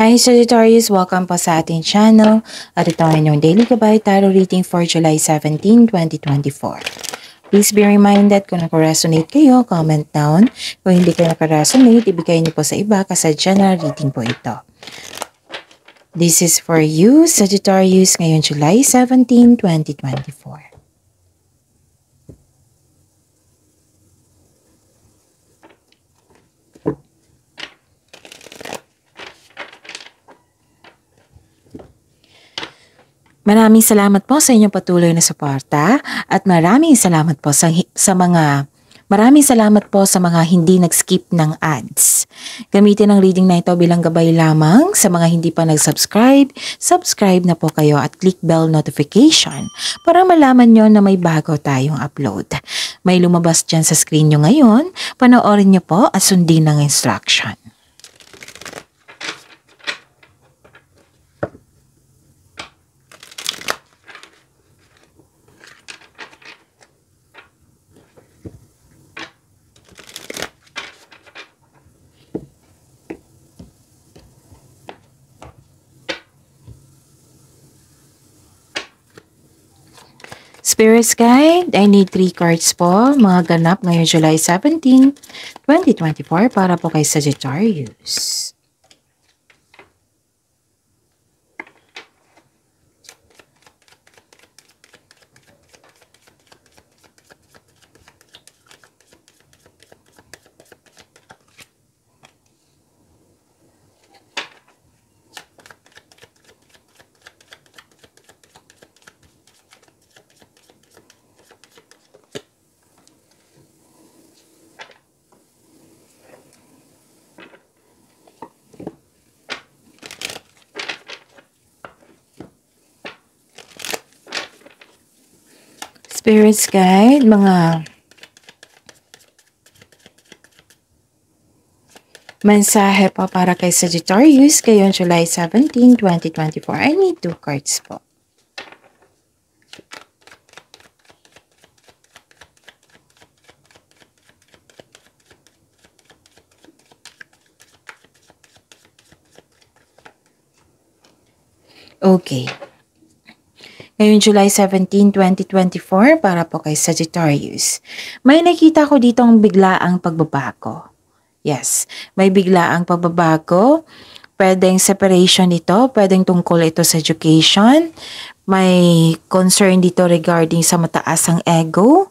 Hi Sagittarius! Welcome po sa ating channel at ito ang inyong Daily Gabay Tarot Reading for July 17, 2024. Please be reminded kung nakaresonate kayo, comment down. Kung hindi kayo nakaresonate, ibigay niyo po sa iba kasi general reading po ito. This is for you, Sagittarius, ngayon July 17, 2024. Maraming salamat po sa inyong patuloy na suporta at maraming salamat po sa mga hindi nag-skip ng ads. Gamitin ang reading na ito bilang gabay lamang sa mga hindi pa nag-subscribe. Subscribe na po kayo at click bell notification para malaman nyo na may bago tayong upload. May lumabas dyan sa screen nyo ngayon. Panoorin nyo po at sundin ang instruction. Spirit's Guide, I need 3 cards po, mga ganap ngayong July 17, 2024 para po kay Sagittarius. Spirit's Guide, mga mensahe po para kay Sagittarius ngayong July 17, 2024. I need 2 cards po. Okay. Ngayong July 17, 2024 para po kay Sagittarius. May nakita ko dito ang biglaang pagbabago. Yes, may biglaang pagbabago. Pwedeng separation ito, pwedeng tungkol ito sa education. May concern dito regarding sa mataas ang ego.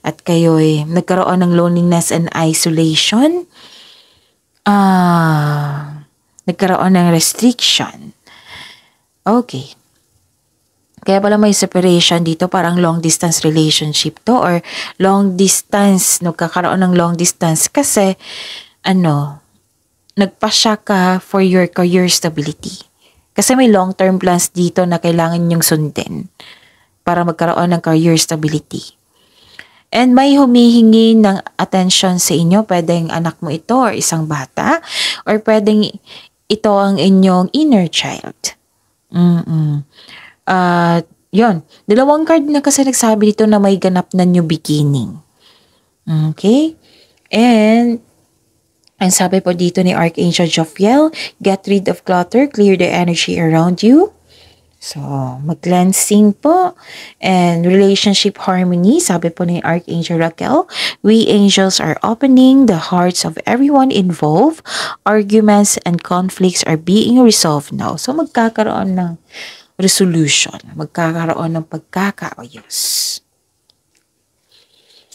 At kayo'y nagkaroon ng loneliness and isolation. Nagkaroon ng restriction. Okay. Kaya pala may separation dito, parang long distance relationship to or long distance, nagkakaroon ng long distance kasi nagpasya ka for your career stability. Kasi may long term plans dito na kailangan nyong sundin para magkaroon ng career stability. And may humihingi ng attention sa inyo, pwedeng anak mo ito or isang bata or pwedeng ito ang inyong inner child. Yun. Dalawang card na kasi nagsabi dito na may ganap na new beginning. Okay? And, ang sabi po dito ni Archangel Jophiel, get rid of clutter, clear the energy around you. So, mag-cleansing po. And relationship harmony, sabi po ni Archangel Raquel, we angels are opening the hearts of everyone involved. Arguments and conflicts are being resolved now. So, magkakaroon ng resolution, magkakaroon ng pagkakaayos.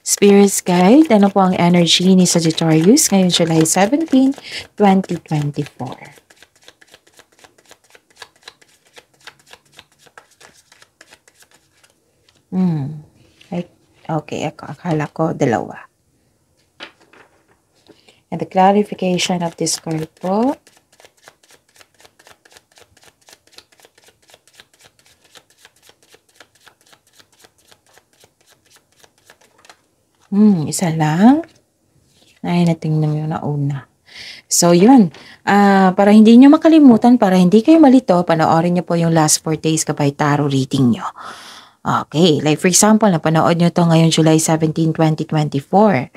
Spirit's Guide, ano po ang energy ni Sagittarius ngayong July 17, 2024? Okay, akala ko dalawa. And the clarification of this card po. Isa lang. Ay, natingnan yung nauna. So, yun. Para hindi nyo makalimutan, para hindi kayo malito, panoorin nyo po yung last 4 days Gabay Tarot reading nyo. Okay. Like for example, napanood nyo to ngayong July 17, 2024.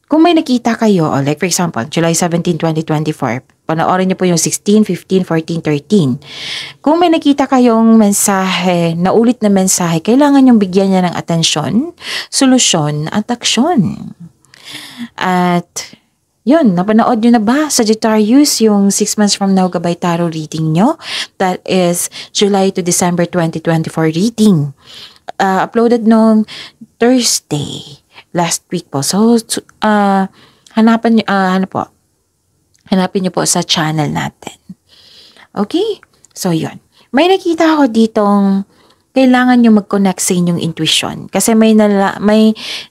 Kung may nakita kayo, like for example, July 17, 2024, panoorin niyo po yung 16, 15, 14, 13. Kung may nakita kayong mensahe, naulit na mensahe, kailangan yung bigyan niya ng atensyon, solusyon, at aksyon. At yun, napanood nyo na ba, Sagittarius, yung 6 months from now gabay tarot reading nyo? That is July to December 2024 reading. Uploaded nung Thursday, last week po. So, hanapin nyo po sa channel natin. Okay? So, yun. May nakita ako ditong kailangan nyo mag-connect sa inyong intuition. Kasi may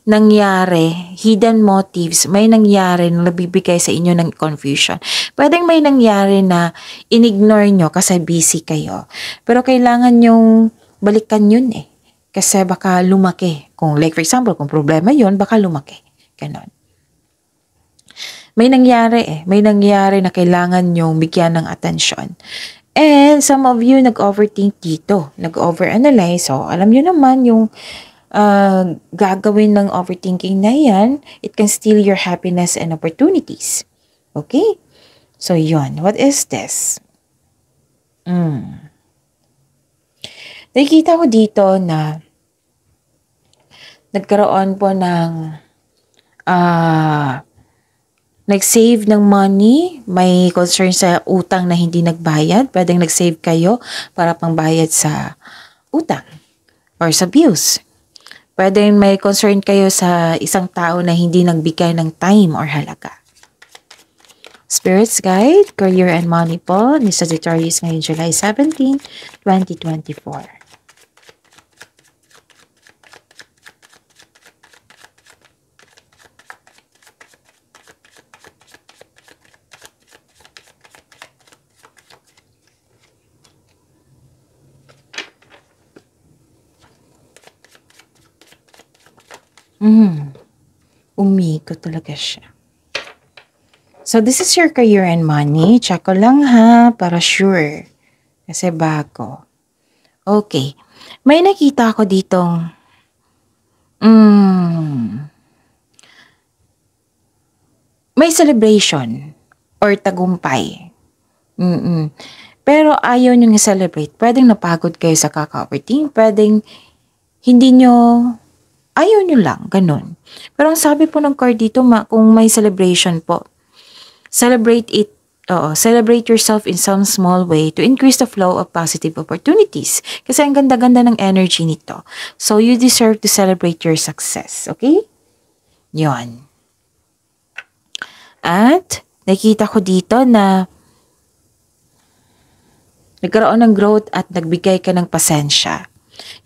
nangyari, hidden motives, may nangyari na nabibigay sa inyo ng confusion. Pwedeng may nangyari na in-ignore nyo kasi busy kayo. Pero kailangan nyong balikan yun eh. Kasi baka lumaki. Kung like for example, kung problema yun, baka lumaki. Ganon. May nangyari na kailangan nyong bigyan ng atensyon. And some of you nag-overthink dito, nag-overanalyze. So, alam nyo naman yung gagawin ng overthinking na yan, it can steal your happiness and opportunities. Okay? So, yun. What is this? Nakikita ko dito na nagkaroon po ng nag-save ng money, may concern sa utang na hindi nagbayad, pwedeng nag-save kayo para pangbayad sa utang or sa bills. Pwedeng may concern kayo sa isang tao na hindi nagbigay ng time or halaga. Spirits Guide, Career and Money po ni Sagittarius ngayong July 17, 2024. Umikot talaga siya. So, this is your career and money. Check ko lang ha, para sure. Kasi bago. Okay. May nakita ako ditong may celebration or tagumpay. Pero ayaw nyo nga-celebrate. Pwedeng napagod kayo sa kaka-overthink. Pwedeng hindi nyo ayaw nyo lang, ganun. Pero ang sabi po ng card dito, kung may celebration po, celebrate it. Celebrate yourself in some small way to increase the flow of positive opportunities. Kasi ang ganda-ganda ng energy nito. So, you deserve to celebrate your success. Okay? Yon. At, nakita ko dito na nagkaroon ng growth at nagbigay ka ng pasensya.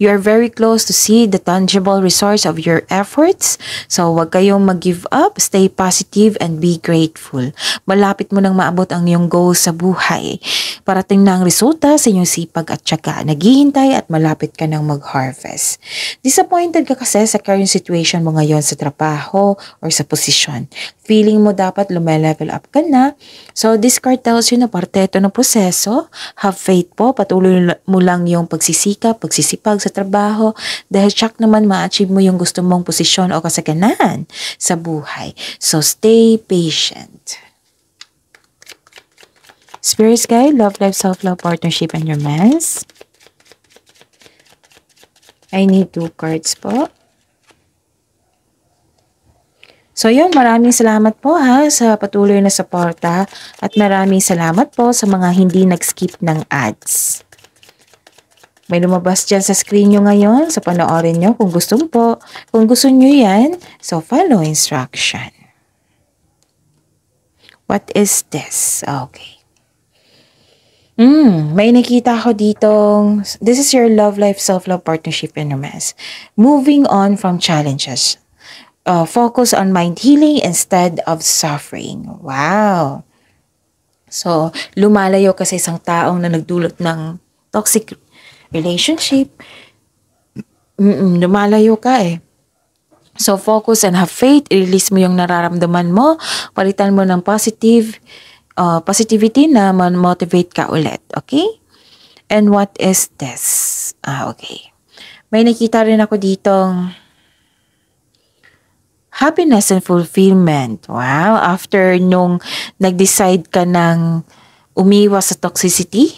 You are very close to see the tangible results of your efforts. So, huwag kayong mag-give up, stay positive, and be grateful. Malapit mo nang maabot ang iyong goals sa buhay. Parating na ang resulta sa inyong sipag at tiyaga. Naghihintay at malapit ka nang mag-harvest. Disappointed ka kasi sa current situation mo ngayon sa trabaho or sa posisyon. Feeling mo dapat lumelevel up ka na. So, this card tells you na parte ito ng proseso. Have faith po, patuloy mo lang yung pagsisipag sa trabaho dahil tsak naman ma-achieve mo yung gusto mong posisyon o kasaganahan sa buhay. So, stay patient. Spirits Guide, Love Life, Self-Love, Partnership, and Romance. I need 2 cards po. So yun, maraming salamat po ha sa patuloy na suporta at maraming salamat po sa mga hindi nag-skip ng ads. May lumabas dyan sa screen nyo ngayon, sa panoorin nyo kung gusto po. Kung gusto nyo yan, so follow instruction. What is this? Okay. May nakita ako ditong, this is your love life, self-love, partnership, and romance. Moving on from challenges. Focus on mind healing instead of suffering. Wow! So, lumalayo ka sa isang taong na nagdulot ng toxic relationship. Lumalayo ka eh. So, focus and have faith. I-release mo yung nararamdaman mo. Palitan mo ng positivity na man-motivate ka ulit. Okay? And what is this? Okay. May nakita rin ako ditong happiness and fulfillment. Wow, after nung nag-decide ka ng umiwas sa toxicity,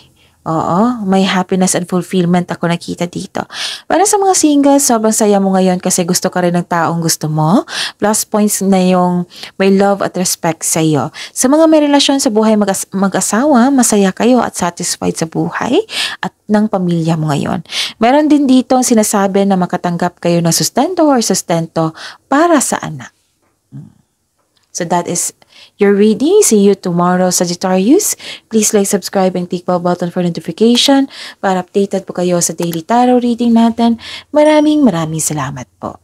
oo, may happiness and fulfillment ako nakita dito. Para sa mga singles, sobrang saya mo ngayon kasi gusto ka rin ng taong gusto mo. Plus points na yung may love at respect sa iyo. Sa mga may relasyon sa buhay mag-asawa, masaya kayo at satisfied sa buhay at ng pamilya mo ngayon. Meron din dito ang sinasabi na makatanggap kayo ng sustento or sustento para sa anak. So that is your reading. See you tomorrow, Sagittarius. Please like, subscribe, and click bell button for notification para updated po kayo sa daily tarot reading natin. Maraming salamat po.